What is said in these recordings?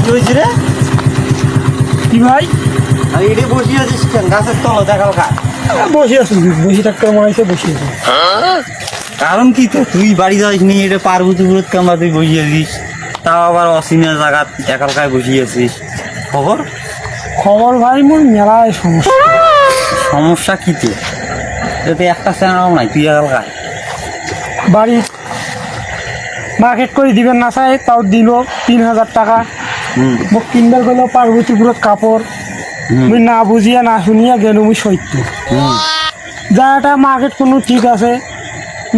কি হয়েছে রে? কি ভাই? আর এটাই বসে আছিস কেন? গাছের তল দেখাল কা? বসে আছি, বসে থাকতে মনে হয়েছে বসে আছি। কারণ কি তো তুই বাড়ি যাস নি, এটা পার্বতীপুরত কামরা তুই বসে আছিস, তাও আবার অসীনা জায়গা একালকায় বসে আছিস। খবর খবর ভাই, মোর মেলায় সমস্যা। সমস্যা কি তো? এতে একটা চ্যানেলও নাই, তুই একালকায়। বাড়ি মার্কেট করে দিবেন না চাই, তাও দিল 3,000 টাকা। হুম মোক কিনবার গেল পার্বতীপুরত কাপড়, মুই না বুঝিয়া না শুনিয়া গেল মুই সত্য। হুম জায়গাটা মার্কেট কোনো ঠিক আছে,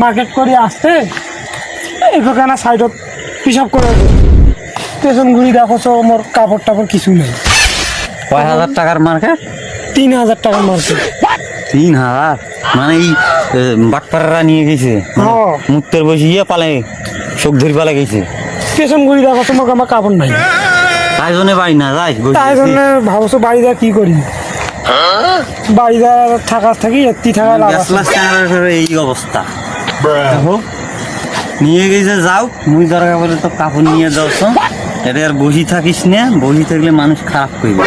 মার্কেট করে আসতে এখানে সাইডত পিসাব করে পেছন ঘুরি দেখো তো মোর কাপড় টাপড় কিছু নেই। কয় হাজার টাকার মার্কেট? 3,000 টাকার মার্কেট। 3,000? মানে এই বাটপাড়ারা নিয়ে গেছে, হ্যাঁ। মুক্তের বসে গিয়ে পালে চোখ ধরি পালে গেছে। পেছন ঘুরি দেখো তো মোক আমার কাপড় নাই। তাই জন্য বাড়ি না যাই তাই জন্য ভাবছো বাড়ি যা কি করি, বাড়ি যা থাকা থাকি এত্তি থাকা লাভ আছে। এই অবস্থা। দেখো, নিয়ে গেছে যাও, মুই দরকার বলে তো কাপড় নিয়ে যাও। এটা আর বসি থাকিস না, বসি থাকলে মানুষ খারাপ করবে।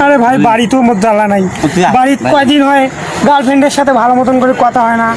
আরে ভাই বাড়ি তো মোর জ্বালা নাই, তুই আয়, বাড়িতে ভাই। কয়দিন হয় গার্লফ্রেন্ডের সাথে ভালো মতন করে কথা হয় না।